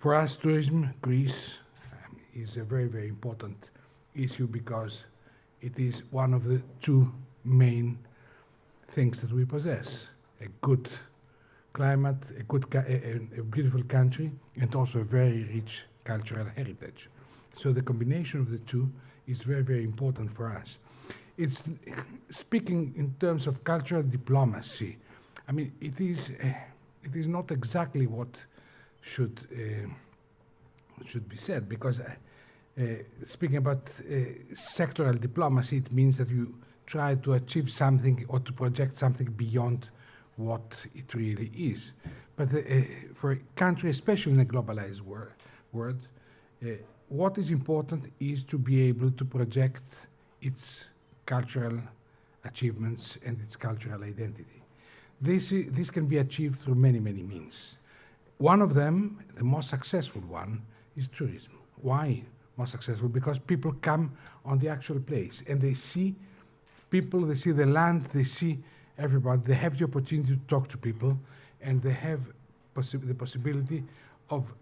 For us, tourism, Greece, is a very, very important issue because it is one of the two main things that we possess: a good climate, a beautiful country, and also a very rich cultural heritage. So the combination of the two is very, very important for us. It's speaking in terms of cultural diplomacy. I mean, it is not exactly what should be said, because speaking about sectoral diplomacy, it means that you try to achieve something or to project something beyond what it really is. But for a country, especially in a globalized world, what is important is to be able to project its cultural achievements and its cultural identity. This can be achieved through many, many means. One of them, the most successful one, is tourism. Why most successful? Because people come on the actual place and they see people, they see the land, they see everybody, they have the opportunity to talk to people, and they have the possibility of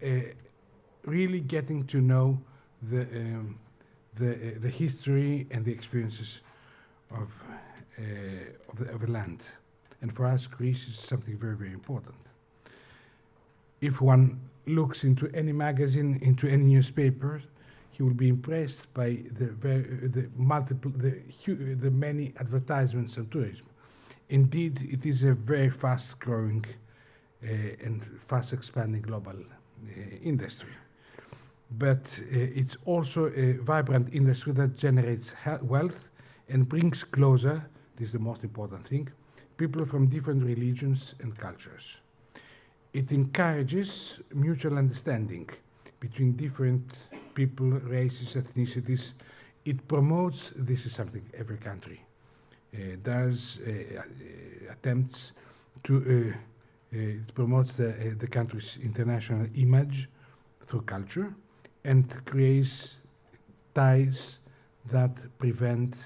really getting to know the history and the experiences of the land. And for us, Greece is something very, very important. If one looks into any magazine, into any newspaper, he will be impressed by the many advertisements on tourism. Indeed, it is a very fast-growing and fast-expanding global industry. But it's also a vibrant industry that generates wealth and brings closer, this is the most important thing, people from different religions and cultures. It encourages mutual understanding between different people, races, ethnicities. It promotes, this is something every country does, attempts to, it promotes the country's international image through culture and creates ties that prevent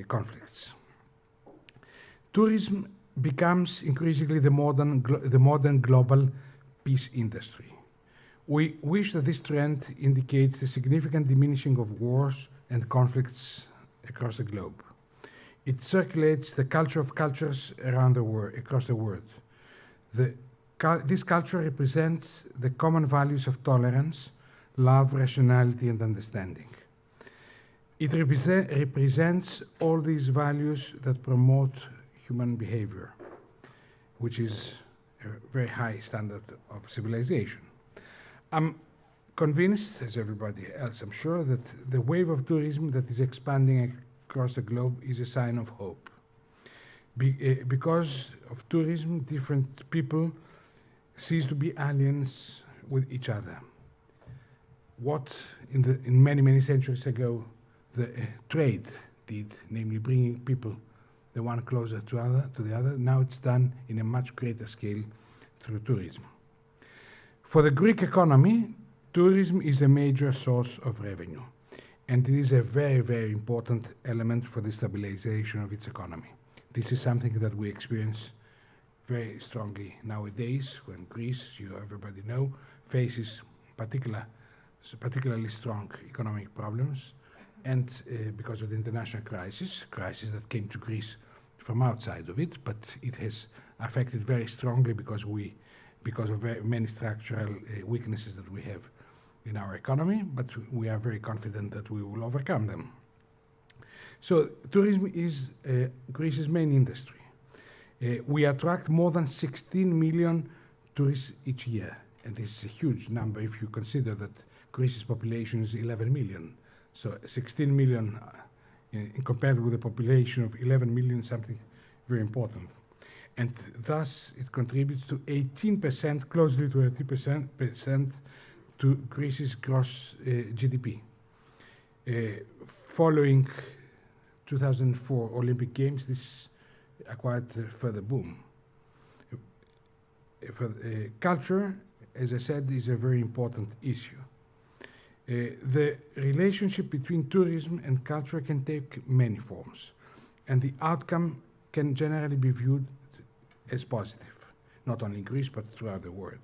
conflicts. Tourism becomes increasingly the modern global peace industry. We wish that this trend indicates the significant diminishing of wars and conflicts across the globe. It circulates the culture of cultures around the world, across the world. This culture represents the common values of tolerance, love, rationality, and understanding. It represents all these values that promote human behavior, which is a very high standard of civilization. I'm convinced, as everybody else I'm sure, that the wave of tourism that is expanding across the globe is a sign of hope. Because of tourism, different people cease to be aliens with each other. What in many, many centuries ago the trade did, namely bringing people the one closer to the other, now it's done in a much greater scale through tourism. For the Greek economy, tourism is a major source of revenue, and it is a very, very important element for the stabilization of its economy. This is something that we experience very strongly nowadays when Greece, everybody know, faces particularly strong economic problems, and because of the international crisis that came to Greece from outside of it, but it has affected very strongly because of very many structural weaknesses that we have in our economy, but we are very confident that we will overcome them. So tourism is Greece's main industry. We attract more than 16 million tourists each year, and this is a huge number if you consider that Greece's population is 11 million. So 16 million compared with a population of 11 million, something very important. And thus it contributes to 18%, closely to 80% to Greece's gross GDP. Following 2004 Olympic Games, this acquired further boom. Culture, as I said, is a very important issue. The relationship between tourism and culture can take many forms, and the outcome can generally be viewed as positive, not only in Greece, but throughout the world.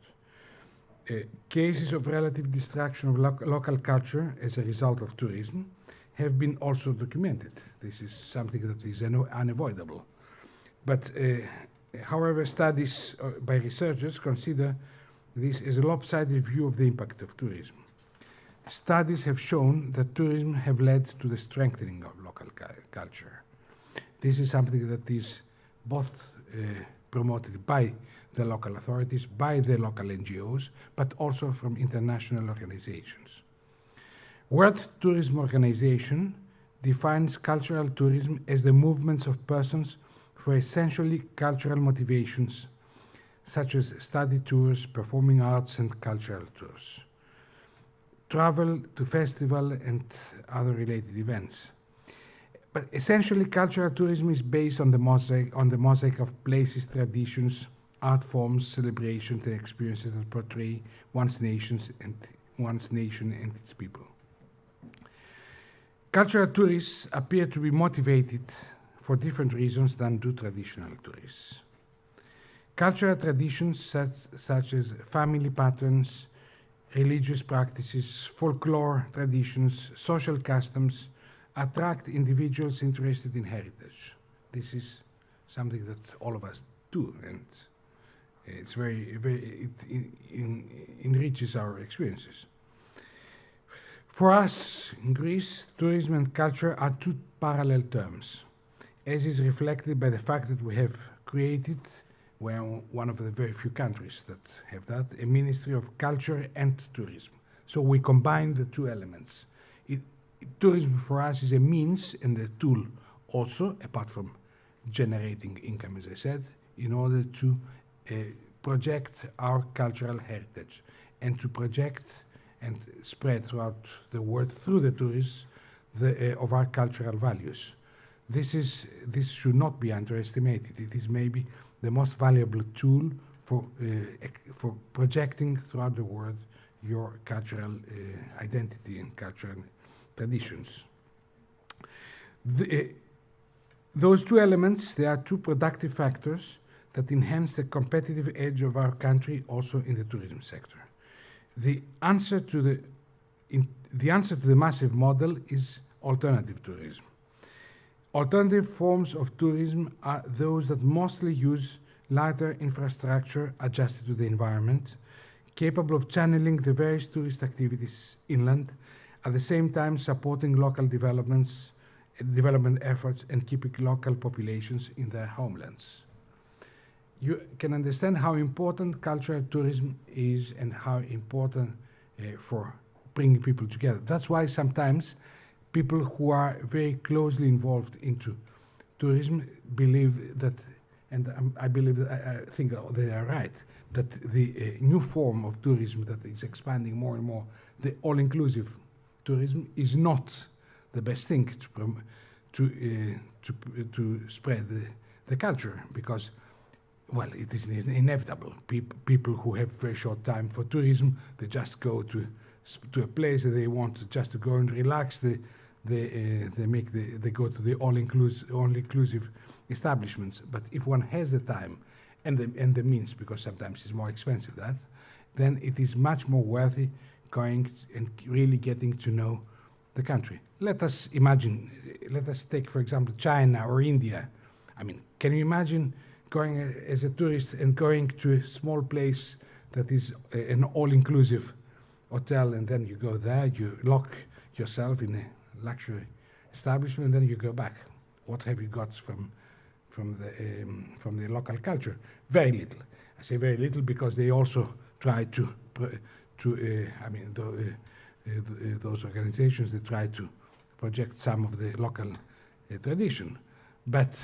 Cases of relative destruction of local culture as a result of tourism have been also documented. This is something that is unavoidable. But however, studies by researchers consider this as a lopsided view of the impact of tourism. Studies have shown that tourism have led to the strengthening of local culture. This is something that is both promoted by the local authorities, by the local NGOs, but also from international organizations. World Tourism Organization defines cultural tourism as the movements of persons for essentially cultural motivations, such as study tours, performing arts, and cultural tours, travel to festival and other related events. But essentially, cultural tourism is based on the mosaic of places, traditions, art forms, celebrations, and experiences that portray one's nation and its people. Cultural tourists appear to be motivated for different reasons than do traditional tourists. Cultural traditions such as family patterns, religious practices, folklore traditions, social customs attract individuals interested in heritage. This is something that all of us do, and it's it enriches our experiences. For us in Greece, tourism and culture are two parallel terms, as is reflected by the fact that we have created, we're one of the very few countries that have that, a Ministry of Culture and Tourism. So we combine the two elements. Tourism for us is a means and a tool also, apart from generating income, as I said, in order to project our cultural heritage and to project and spread throughout the world through the tourists of our cultural values. This should not be underestimated. It is maybe the most valuable tool for projecting throughout the world your cultural identity and cultural traditions. Those two elements, they are two productive factors that enhance the competitive edge of our country also in the tourism sector. The answer to the massive model is alternative tourism. Alternative forms of tourism are those that mostly use lighter infrastructure adjusted to the environment, capable of channeling the various tourist activities inland, at the same time supporting local development efforts and keeping local populations in their homelands. You can understand how important cultural tourism is and how important for bringing people together. That's why sometimes people who are very closely involved into tourism believe that, and I think they are right, that the new form of tourism that is expanding more and more, the all-inclusive tourism, is not the best thing to spread the culture, because, well, it is inevitable. People who have very short time for tourism, they just go to a place that they want just to go and relax. They go to the all-inclusive establishments. But if one has the time and the means, because sometimes it's more expensive, then it is much more worthy going and really getting to know the country. Let us take, for example, China or India. I mean, can you imagine going as a tourist and going to a small place that is an all-inclusive hotel, and then you go there, you lock yourself in a luxury establishment, and then you go back? What have you got from the local culture? Very little. I say very little because they also try those organizations, they try to project some of the local tradition. But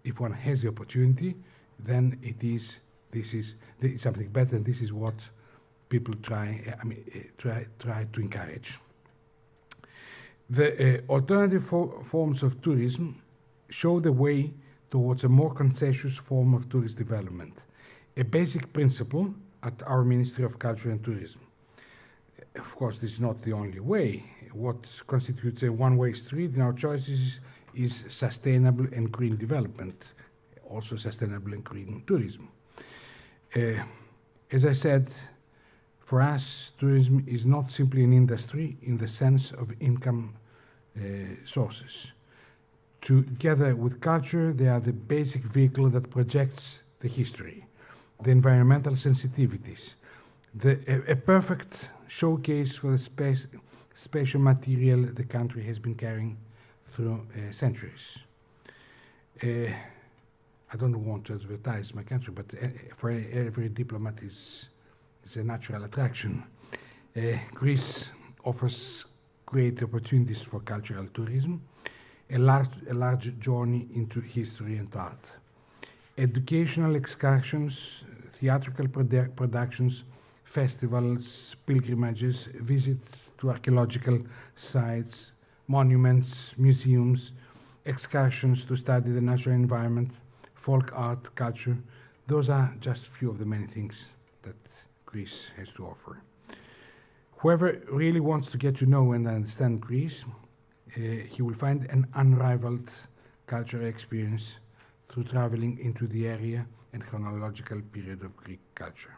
if one has the opportunity, then this is something better, and this is what people try to encourage. The alternative forms of tourism show the way towards a more conscientious form of tourist development, a basic principle at our Ministry of Culture and Tourism. Of course, this is not the only way. What constitutes a one-way street in our choices is sustainable and green development, also sustainable and green tourism. As I said, For us, tourism is not simply an industry in the sense of income sources. Together with culture, they are the basic vehicle that projects the history, the environmental sensitivities, a perfect showcase for the spatial material the country has been carrying through centuries. I don't want to advertise my country, but for every diplomat is a natural attraction. Greece offers great opportunities for cultural tourism, a large journey into history and art. Educational excursions, theatrical productions, festivals, pilgrimages, visits to archaeological sites, monuments, museums, excursions to study the natural environment, folk art, culture. Those are just a few of the many things that Greece has to offer. Whoever really wants to get to know and understand Greece, he will find an unrivaled cultural experience through traveling into the area and chronological period of Greek culture.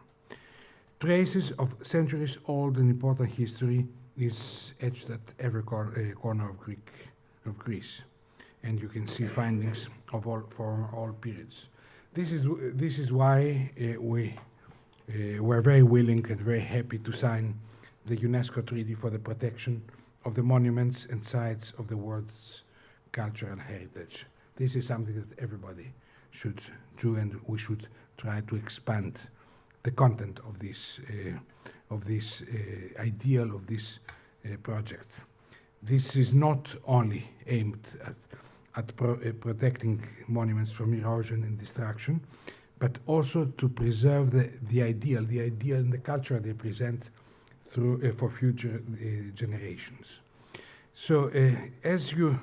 Traces of centuries-old and important history is etched at every corner of Greece, and you can see findings from all periods. This is why we're very willing and very happy to sign the UNESCO Treaty for the Protection of the Monuments and Sites of the World's Cultural Heritage. This is something that everybody should do, and we should try to expand the content of this ideal of this project. This is not only aimed at protecting monuments from erosion and destruction, but also to preserve the ideal and the culture they present through for future generations. So as you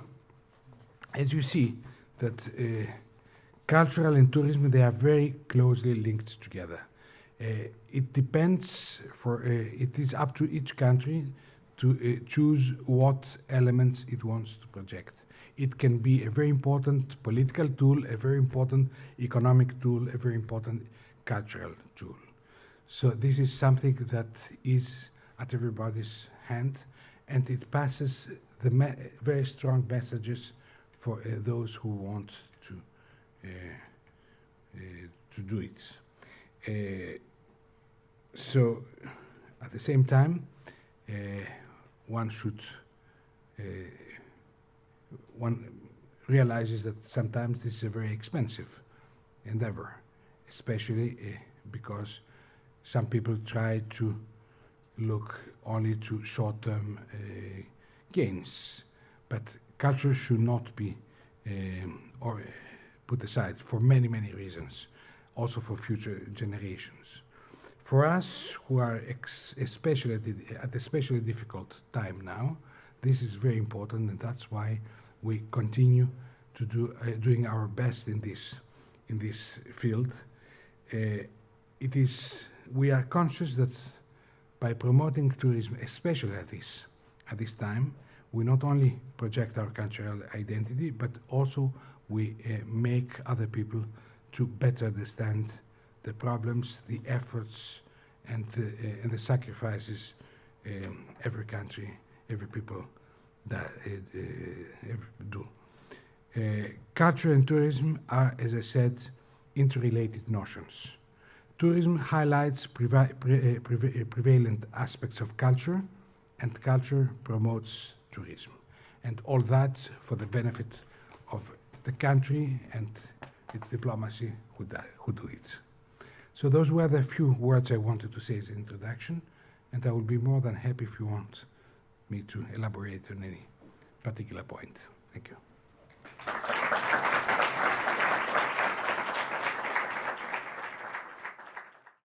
see that cultural and tourism, they are very closely linked together. It depends it is up to each country to choose what elements it wants to project. It can be a very important political tool, a very important economic tool, a very important cultural tool. So this is something that is at everybody's hand, and it passes the very strong messages for those who want to do it. So at the same time, one realizes that sometimes this is a very expensive endeavor, especially because some people try to look only to short-term gains. But culture should not be put aside for many, many reasons, also for future generations. For us, who are especially at a especially difficult time now, this is very important, and that's why we continue to doing our best in this field. We are conscious that by promoting tourism, especially at this time, we not only project our cultural identity, but also we make other people to better understand the problems, the efforts, and the sacrifices every country, every people that do. Culture and tourism are, as I said, interrelated notions. Tourism highlights prevalent aspects of culture, and culture promotes tourism. And all that for the benefit of the country and its diplomacy who do it. So those were the few words I wanted to say as an introduction, and I will be more than happy if you want me to elaborate on any particular point. Thank you.